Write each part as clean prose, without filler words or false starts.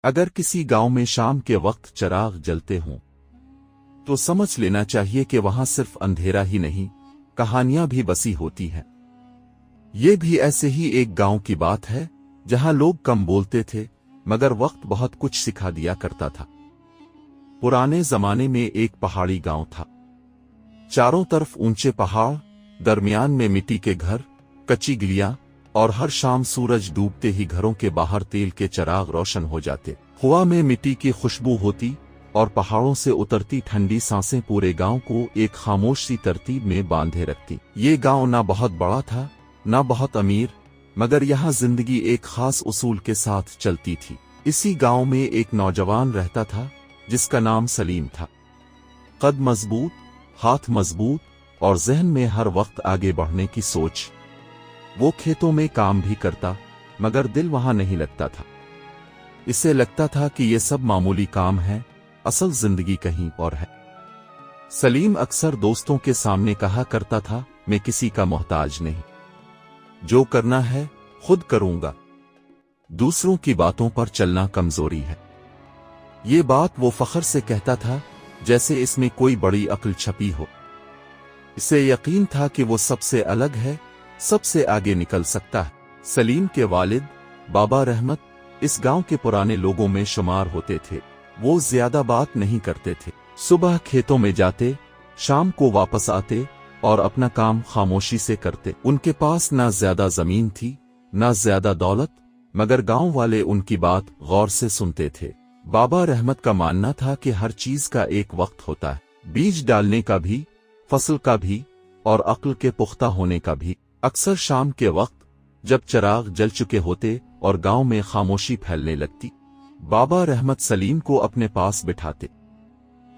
अगर किसी गांव में शाम के वक्त चिराग जलते हों तो समझ लेना चाहिए कि वहां सिर्फ अंधेरा ही नहीं, कहानियां भी बसी होती हैं। ये भी ऐसे ही एक गांव की बात है जहां लोग कम बोलते थे मगर वक्त बहुत कुछ सिखा दिया करता था। पुराने जमाने में एक पहाड़ी गांव था। चारों तरफ ऊंचे पहाड़, दरमियान में मिट्टी के घर, कच्ची गलियां, और हर शाम सूरज डूबते ही घरों के बाहर तेल के चिराग रोशन हो जाते। हवा में मिट्टी की खुशबू होती और पहाड़ों से उतरती ठंडी सांसें पूरे गांव को एक खामोश सी तरतीब में बांधे रखती। ये गांव ना बहुत बड़ा था, ना बहुत अमीर, मगर यहाँ जिंदगी एक खास उसूल के साथ चलती थी। इसी गांव में एक नौजवान रहता था जिसका नाम सलीम था। कद मजबूत, हाथ मजबूत और जहन में हर वक्त आगे बढ़ने की सोच। वो खेतों में काम भी करता मगर दिल वहां नहीं लगता था। इसे लगता था कि ये सब मामूली काम है, असल जिंदगी कहीं और है। सलीम अक्सर दोस्तों के सामने कहा करता था, मैं किसी का मोहताज नहीं, जो करना है खुद करूंगा, दूसरों की बातों पर चलना कमजोरी है। ये बात वो फख्र से कहता था जैसे इसमें कोई बड़ी अक्ल छपी हो। इसे यकीन था कि वो सबसे अलग है, सबसे आगे निकल सकता है। सलीम के वालिद बाबा रहमत इस गांव के पुराने लोगों में शुमार होते थे। वो ज्यादा बात नहीं करते थे। सुबह खेतों में जाते, शाम को वापस आते और अपना काम खामोशी से करते। उनके पास ना ज्यादा जमीन थी, ना ज्यादा दौलत, मगर गांव वाले उनकी बात गौर से सुनते थे। बाबा रहमत का मानना था कि हर चीज का एक वक्त होता है, बीज डालने का भी, फसल का भी और अक्ल के पुख्ता होने का भी। अक्सर शाम के वक्त जब चिराग जल चुके होते और गांव में खामोशी फैलने लगती, बाबा रहमत सलीम को अपने पास बिठाते।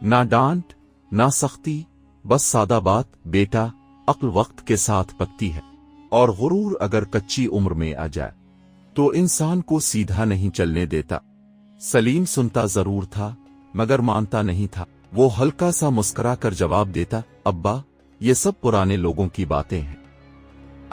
ना डांट, ना सख्ती, बस सादा बात, बेटा अक्ल वक्त के साथ पकती है और गुरूर अगर कच्ची उम्र में आ जाए तो इंसान को सीधा नहीं चलने देता। सलीम सुनता जरूर था मगर मानता नहीं था। वो हल्का सा मुस्कुरा कर जवाब देता, अब्बा ये सब पुराने लोगों की बातें हैं,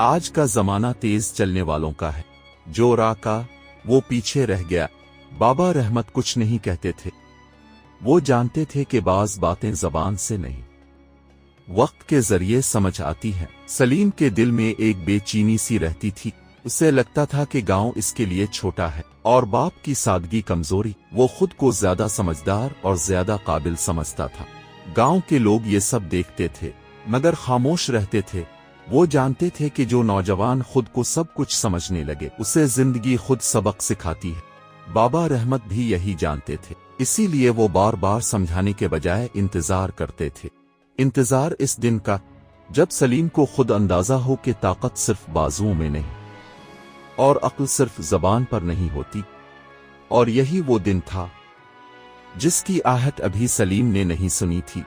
आज का जमाना तेज चलने वालों का है, जो राह का वो पीछे रह गया। बाबा रहमत कुछ नहीं कहते थे। वो जानते थे कि बाज बातें जबान से नहीं, वक्त के जरिए समझ आती है। सलीम के दिल में एक बेचैनी सी रहती थी। उसे लगता था कि गांव इसके लिए छोटा है और बाप की सादगी कमजोरी। वो खुद को ज्यादा समझदार और ज्यादा काबिल समझता था। गांव के लोग ये सब देखते थे मगर खामोश रहते थे। वो जानते थे कि जो नौजवान खुद को सब कुछ समझने लगे उसे जिंदगी खुद सबक सिखाती है। बाबा रहमत भी यही जानते थे, इसीलिए वो बार बार समझाने के बजाय इंतजार करते थे। इंतजार इस दिन का जब सलीम को खुद अंदाजा हो कि ताकत सिर्फ बाजुओं में नहीं और अक्ल सिर्फ जबान पर नहीं होती। और यही वो दिन था जिसकी आहट अभी सलीम ने नहीं सुनी थी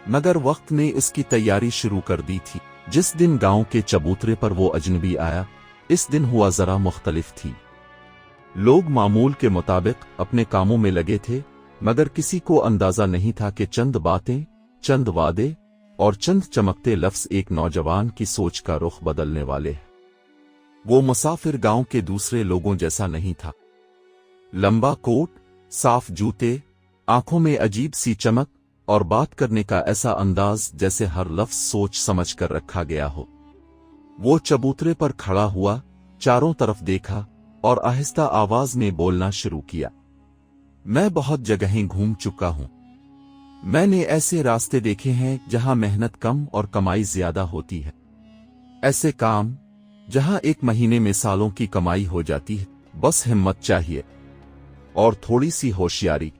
मगर वक्त ने इसकी तैयारी शुरू कर दी थी। जिस दिन गांव के चबूतरे पर वो अजनबी आया, इस दिन हुआ जरा मुख्तलिफ थी। लोग मामूल के मुताबिक अपने कामों में लगे थे मगर किसी को अंदाजा नहीं था कि चंद बातें, चंद वादे और चंद चमकते लफ्ज एक नौजवान की सोच का रुख बदलने वाले हैं। वो मुसाफिर गांव के दूसरे लोगों जैसा नहीं था। लंबा कोट, साफ जूते, आंखों में अजीब सी चमक और बात करने का ऐसा अंदाज जैसे हर लफ्ज सोच समझ कर रखा गया हो। वो चबूतरे पर खड़ा हुआ, चारों तरफ देखा और आहिस्ता आवाज में बोलना शुरू किया। मैं बहुत जगहें घूम चुका हूं। मैंने ऐसे रास्ते देखे हैं जहां मेहनत कम और कमाई ज्यादा होती है, ऐसे काम जहां एक महीने में सालों की कमाई हो जाती है। बस हिम्मत चाहिए और थोड़ी सी होशियारी।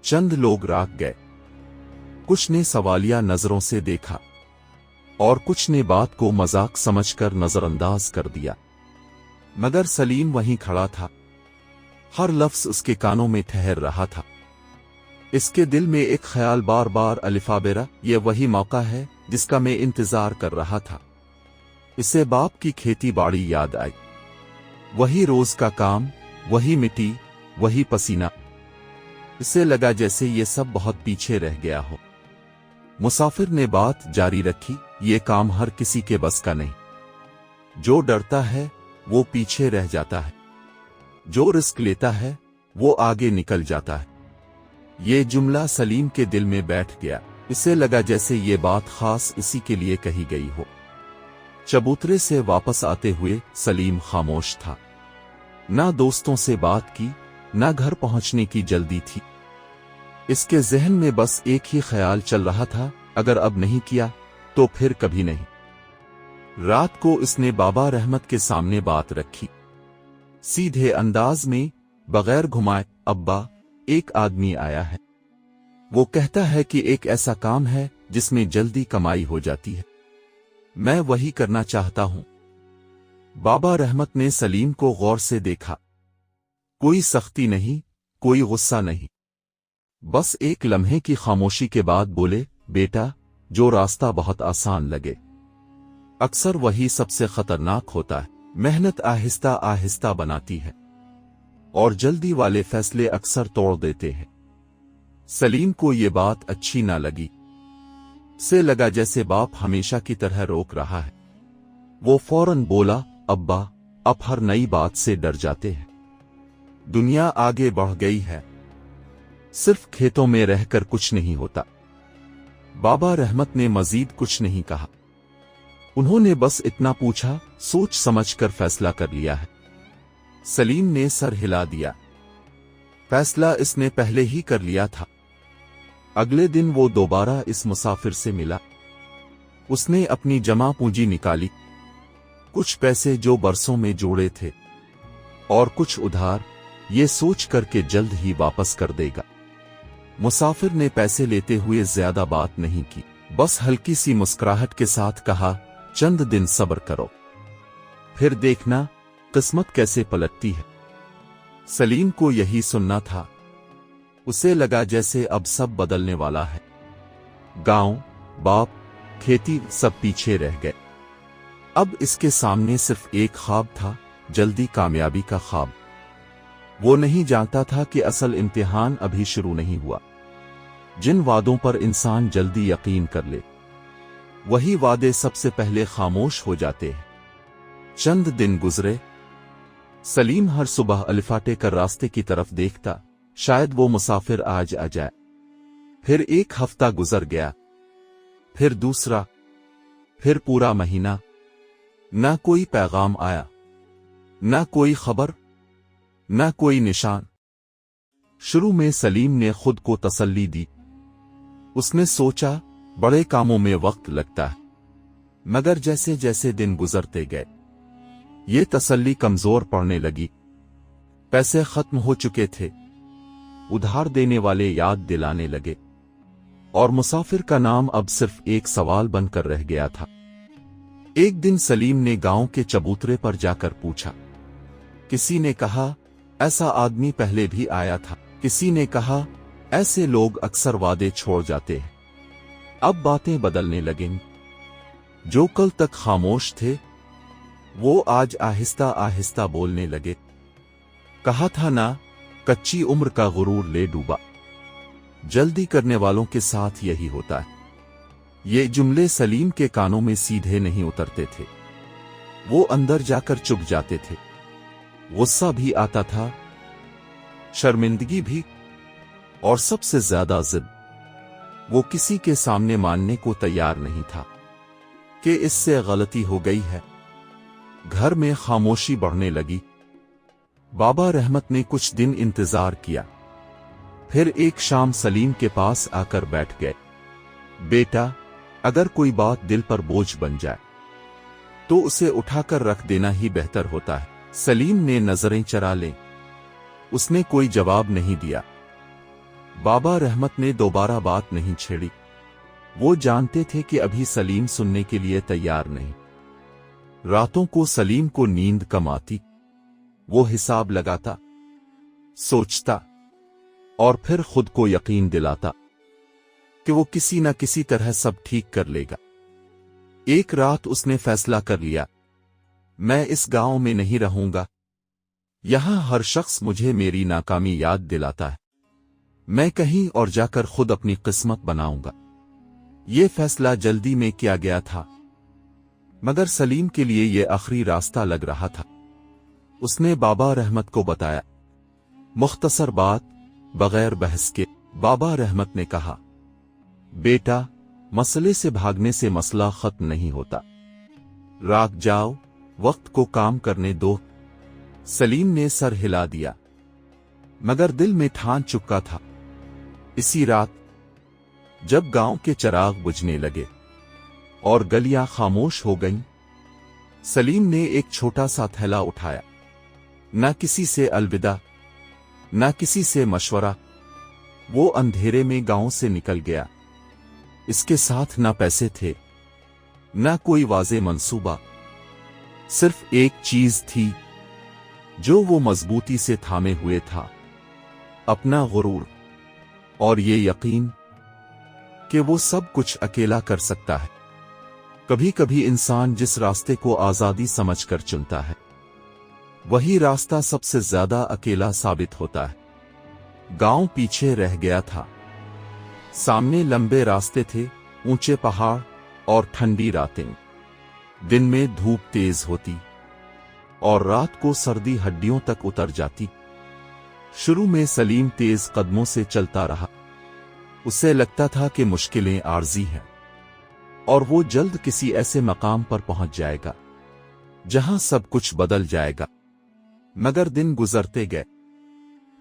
चंद लोग राग गए, कुछ ने सवालिया नजरों से देखा और कुछ ने बात को मजाक समझकर नजरअंदाज कर दिया। मगर सलीम वहीं खड़ा था, हर लफ्ज उसके कानों में ठहर रहा था। इसके दिल में एक ख्याल बार बार अलिफाबेरा, ये वही मौका है जिसका मैं इंतजार कर रहा था। इसे बाप की खेती बाड़ी याद आई, वही रोज का काम, वही मिट्टी, वही पसीना। इसे लगा जैसे ये सब बहुत पीछे रह गया हो। मुसाफिर ने बात जारी रखी, ये काम हर किसी के बस का नहीं। जो डरता है वो पीछे रह जाता है, जो रिस्क लेता है वो आगे निकल जाता है। ये जुमला सलीम के दिल में बैठ गया। इसे लगा जैसे ये बात खास इसी के लिए कही गई हो। चबूतरे से वापस आते हुए सलीम खामोश था। ना दोस्तों से बात की, ना घर पहुंचने की जल्दी थी। इसके जहन में बस एक ही ख्याल चल रहा था, अगर अब नहीं किया तो फिर कभी नहीं। रात को इसने बाबा रहमत के सामने बात रखी, सीधे अंदाज में, बगैर घुमाए। अब्बा, एक आदमी आया है। वो कहता है कि एक ऐसा काम है जिसमें जल्दी कमाई हो जाती है। मैं वही करना चाहता हूं। बाबा रहमत ने सलीम को गौर से देखा। कोई सख्ती नहीं, कोई गुस्सा नहीं, बस एक लम्हे की खामोशी के बाद बोले, बेटा, जो रास्ता बहुत आसान लगे अक्सर वही सबसे खतरनाक होता है। मेहनत आहिस्ता आहिस्ता बनाती है और जल्दी वाले फैसले अक्सर तोड़ देते हैं। सलीम को ये बात अच्छी ना लगी। से लगा जैसे बाप हमेशा की तरह रोक रहा है। वो फौरन बोला, अब्बा, अब हर नई बात से डर जाते हैं। दुनिया आगे बढ़ गई है, सिर्फ खेतों में रहकर कुछ नहीं होता। बाबा रहमत ने मजीद कुछ नहीं कहा। उन्होंने बस इतना पूछा, सोच समझकर फैसला कर लिया है? सलीम ने सर हिला दिया। फैसला इसने पहले ही कर लिया था। अगले दिन वो दोबारा इस मुसाफिर से मिला। उसने अपनी जमा पूंजी निकाली, कुछ पैसे जो बरसों में जोड़े थे और कुछ उधार, ये सोच कर के जल्द ही वापस कर देगा। मुसाफिर ने पैसे लेते हुए ज्यादा बात नहीं की, बस हल्की सी मुस्कुराहट के साथ कहा, चंद दिन सब्र करो, फिर देखना किस्मत कैसे पलटती है। सलीम को यही सुनना था। उसे लगा जैसे अब सब बदलने वाला है। गांव, बाप, खेती सब पीछे रह गए। अब इसके सामने सिर्फ एक ख्वाब था, जल्दी कामयाबी का ख्वाब। वो नहीं जानता था कि असल इम्तिहान अभी शुरू नहीं हुआ। जिन वादों पर इंसान जल्दी यकीन कर ले, वही वादे सबसे पहले खामोश हो जाते हैं। चंद दिन गुजरे। सलीम हर सुबह अलिफाटे कर रास्ते की तरफ देखता, शायद वो मुसाफिर आज आ जाए। फिर एक हफ्ता गुजर गया, फिर दूसरा, फिर पूरा महीना। ना कोई पैगाम आया, ना कोई खबर, ना कोई निशान। शुरू में सलीम ने खुद को तसल्ली दी। उसने सोचा, बड़े कामों में वक्त लगता है। मगर जैसे जैसे दिन गुजरते गए, ये तसल्ली कमजोर पड़ने लगी। पैसे खत्म हो चुके थे, उधार देने वाले याद दिलाने लगे, और मुसाफिर का नाम अब सिर्फ एक सवाल बनकर रह गया था। एक दिन सलीम ने गांव के चबूतरे पर जाकर पूछा। किसी ने कहा, ऐसा आदमी पहले भी आया था। किसी ने कहा, ऐसे लोग अक्सर वादे छोड़ जाते हैं। अब बातें बदलने लगेंगी। जो कल तक खामोश थे, वो आज आहिस्ता आहिस्ता बोलने लगे। कहा था ना, कच्ची उम्र का गुरूर ले डूबा। जल्दी करने वालों के साथ यही होता है। ये जुमले सलीम के कानों में सीधे नहीं उतरते थे। वो अंदर जाकर चुप जाते थे। गुस्सा भी आता था, शर्मिंदगी भी, और सबसे ज्यादा जिद। वो किसी के सामने मानने को तैयार नहीं था कि इससे गलती हो गई है। घर में खामोशी बढ़ने लगी। बाबा रहमत ने कुछ दिन इंतजार किया, फिर एक शाम सलीम के पास आकर बैठ गए। बेटा, अगर कोई बात दिल पर बोझ बन जाए तो उसे उठाकर रख देना ही बेहतर होता है। सलीम ने नजरें चरा ली। उसने कोई जवाब नहीं दिया। बाबा रहमत ने दोबारा बात नहीं छेड़ी। वो जानते थे कि अभी सलीम सुनने के लिए तैयार नहीं। रातों को सलीम को नींद कम आती। वो हिसाब लगाता, सोचता, और फिर खुद को यकीन दिलाता कि वो किसी न किसी तरह सब ठीक कर लेगा। एक रात उसने फैसला कर लिया, मैं इस गांव में नहीं रहूंगा। यहां हर शख्स मुझे मेरी नाकामी याद दिलाता है। मैं कहीं और जाकर खुद अपनी किस्मत बनाऊंगा। ये फैसला जल्दी में किया गया था, मगर सलीम के लिए ये आखिरी रास्ता लग रहा था। उसने बाबा रहमत को बताया, मुख्तसर बात, बगैर बहस के। बाबा रहमत ने कहा, बेटा, मसले से भागने से मसला खत्म नहीं होता। राग जाओ, वक्त को काम करने दो। सलीम ने सर हिला दिया, मगर दिल में ठान चुका था। इसी रात जब गांव के चिराग बुझने लगे और गलियां खामोश हो गईं, सलीम ने एक छोटा सा थैला उठाया। न किसी से अलविदा, न किसी से मशवरा, वो अंधेरे में गांव से निकल गया। इसके साथ न पैसे थे, न कोई वाज़े मंसूबा, सिर्फ एक चीज थी जो वो मजबूती से थामे हुए था, अपना गुरूर और ये यकीन कि वो सब कुछ अकेला कर सकता है। कभी कभी इंसान जिस रास्ते को आजादी समझकर चुनता है, वही रास्ता सबसे ज्यादा अकेला साबित होता है। गांव पीछे रह गया था। सामने लंबे रास्ते थे, ऊंचे पहाड़ और ठंडी रातें। दिन में धूप तेज होती और रात को सर्दी हड्डियों तक उतर जाती। शुरू में सलीम तेज कदमों से चलता रहा। उसे लगता था कि मुश्किलें आर्जी हैं और वो जल्द किसी ऐसे मकाम पर पहुंच जाएगा जहां सब कुछ बदल जाएगा। मगर दिन गुजरते गए,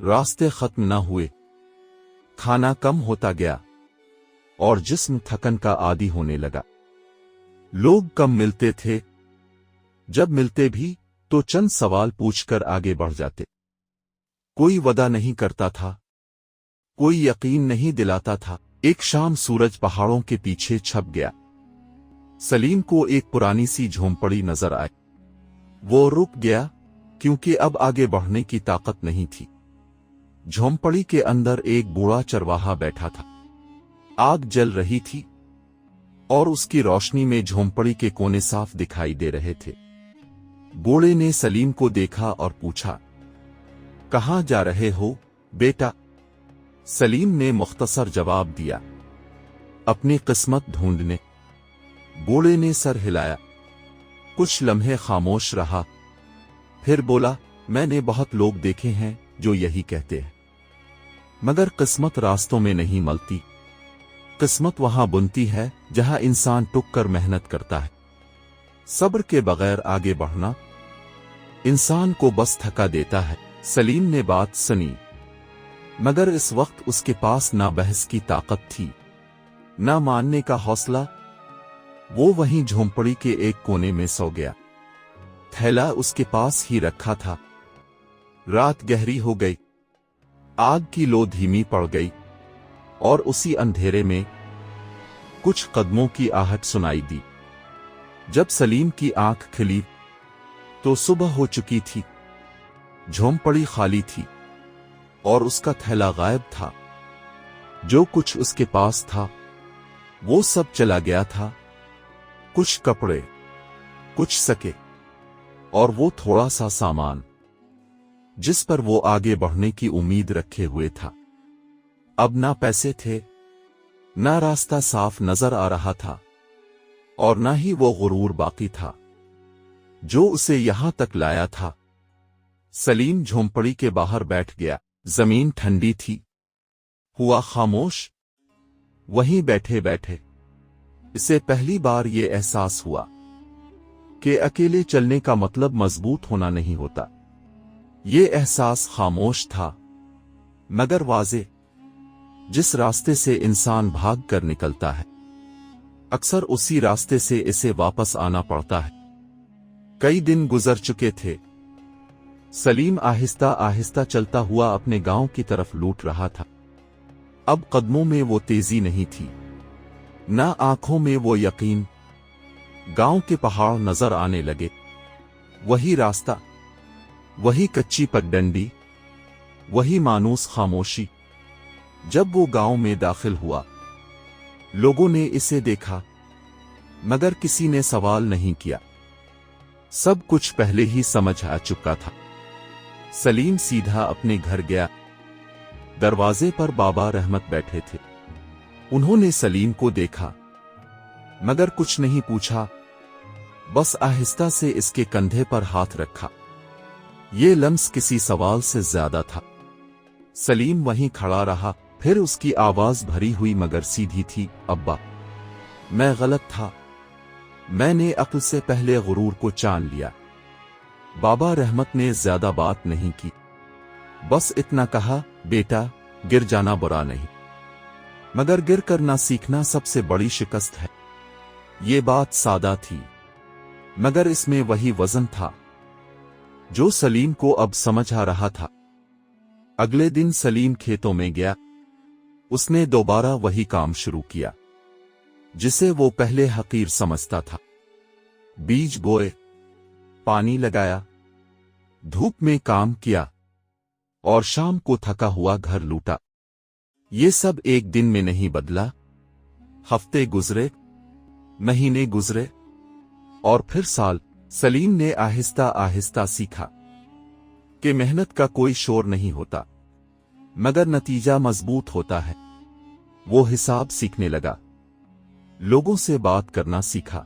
रास्ते खत्म न हुए, खाना कम होता गया और जिस्म थकन का आदी होने लगा। लोग कम मिलते थे, जब मिलते भी तो चंद सवाल पूछकर आगे बढ़ जाते। कोई वदा नहीं करता था, कोई यकीन नहीं दिलाता था। एक शाम सूरज पहाड़ों के पीछे छप गया। सलीम को एक पुरानी सी झोंपड़ी नजर आई। वो रुक गया क्योंकि अब आगे बढ़ने की ताकत नहीं थी। झोंपड़ी के अंदर एक बूढ़ा चरवाहा बैठा था। आग जल रही थी और उसकी रोशनी में झोंपड़ी के कोने साफ दिखाई दे रहे थे। बूढ़े ने सलीम को देखा और पूछा, कहां जा रहे हो बेटा? सलीम ने मुख्तसर जवाब दिया, अपनी किस्मत ढूंढने। बूढ़े ने सर हिलाया, कुछ लम्हे खामोश रहा, फिर बोला, मैंने बहुत लोग देखे हैं जो यही कहते हैं, मगर किस्मत रास्तों में नहीं मलती। किस्मत वहां बुनती है जहां इंसान टुक कर मेहनत करता है। सब्र के बगैर आगे बढ़ना इंसान को बस थका देता है। सलीम ने बात सुनी, मगर इस वक्त उसके पास ना बहस की ताकत थी, ना मानने का हौसला। वो वहीं झोंपड़ी के एक कोने में सो गया। थैला उसके पास ही रखा था। रात गहरी हो गई, आग की लो धीमी पड़ गई और उसी अंधेरे में कुछ कदमों की आहट सुनाई दी। जब सलीम की आंख खुली तो सुबह हो चुकी थी। झोंपड़ी खाली थी और उसका थैला गायब था। जो कुछ उसके पास था वो सब चला गया था। कुछ कपड़े, कुछ सके और वो थोड़ा सा सामान जिस पर वो आगे बढ़ने की उम्मीद रखे हुए था। अब ना पैसे थे, ना रास्ता साफ नजर आ रहा था और ना ही वो गुरूर बाकी था जो उसे यहां तक लाया था। सलीम झोंपड़ी के बाहर बैठ गया। जमीन ठंडी थी, हुआ खामोश। वहीं बैठे बैठे इसे पहली बार ये एहसास हुआ कि अकेले चलने का मतलब मजबूत होना नहीं होता। ये एहसास खामोश था मगर वाज़े। जिस रास्ते से इंसान भाग कर निकलता है, अक्सर उसी रास्ते से इसे वापस आना पड़ता है। कई दिन गुजर चुके थे। सलीम आहिस्ता आहिस्ता चलता हुआ अपने गांव की तरफ लूट रहा था। अब कदमों में वो तेजी नहीं थी, ना आंखों में वो यकीन। गांव के पहाड़ नजर आने लगे, वही रास्ता, वही कच्ची पगडंडी, वही मानूस खामोशी। जब वो गांव में दाखिल हुआ, लोगों ने इसे देखा मगर किसी ने सवाल नहीं किया। सब कुछ पहले ही समझ आ चुका था। सलीम सीधा अपने घर गया। दरवाजे पर बाबा रहमत बैठे थे। उन्होंने सलीम को देखा मगर कुछ नहीं पूछा, बस आहिस्ता से इसके कंधे पर हाथ रखा। ये लम्स किसी सवाल से ज्यादा था। सलीम वहीं खड़ा रहा, फिर उसकी आवाज भरी हुई मगर सीधी थी, अब्बा, मैं गलत था। मैंने अक्ल से पहले गुरूर को जान लिया। बाबा रहमत ने ज्यादा बात नहीं की, बस इतना कहा, बेटा, गिर जाना बुरा नहीं, मगर गिर कर ना सीखना सबसे बड़ी शिकस्त है। ये बात सादा थी, मगर इसमें वही वजन था जो सलीम को अब समझ आ रहा था। अगले दिन सलीम खेतों में गया। उसने दोबारा वही काम शुरू किया जिसे वो पहले हकीर समझता था। बीज बोए, पानी लगाया, धूप में काम किया और शाम को थका हुआ घर लूटा। ये सब एक दिन में नहीं बदला। हफ्ते गुजरे, महीने गुजरे और फिर साल। सलीम ने आहिस्ता आहिस्ता सीखा कि मेहनत का कोई शोर नहीं होता, मगर नतीजा मजबूत होता है। वो हिसाब सीखने लगा, लोगों से बात करना सीखा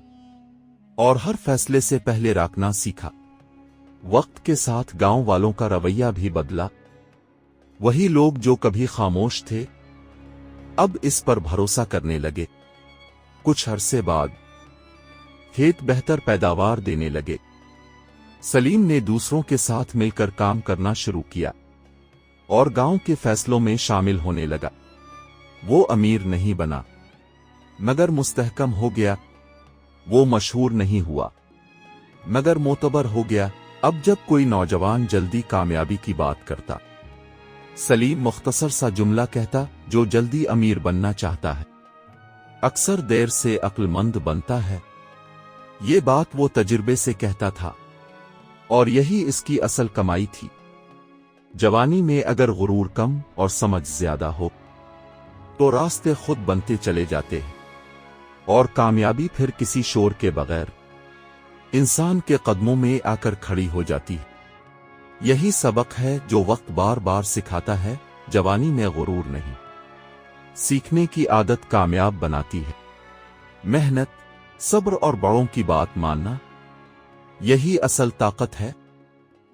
और हर फैसले से पहले राखना सीखा। वक्त के साथ गांव वालों का रवैया भी बदला। वही लोग जो कभी खामोश थे अब इस पर भरोसा करने लगे। कुछ अरसे बाद खेत बेहतर पैदावार देने लगे। सलीम ने दूसरों के साथ मिलकर काम करना शुरू किया और गांव के फैसलों में शामिल होने लगा। वो अमीर नहीं बना, मगर मुस्तहकम हो गया। वो मशहूर नहीं हुआ, मगर मोतबर हो गया। अब जब कोई नौजवान जल्दी कामयाबी की बात करता, सलीम मुख्तसर सा जुमला कहता, जो जल्दी अमीर बनना चाहता है अक्सर देर से अक्लमंद बनता है। ये बात वो तजुर्बे से कहता था और यही इसकी असल कमाई थी। जवानी में अगर गुरूर कम और समझ ज्यादा हो तो रास्ते खुद बनते चले जाते हैं और कामयाबी फिर किसी शोर के बगैर इंसान के कदमों में आकर खड़ी हो जाती है। यही सबक है जो वक्त बार बार सिखाता है, जवानी में गुरूर नहीं, सीखने की आदत कामयाब बनाती है। मेहनत, सब्र और बड़ों की बात मानना, यही असल ताकत है।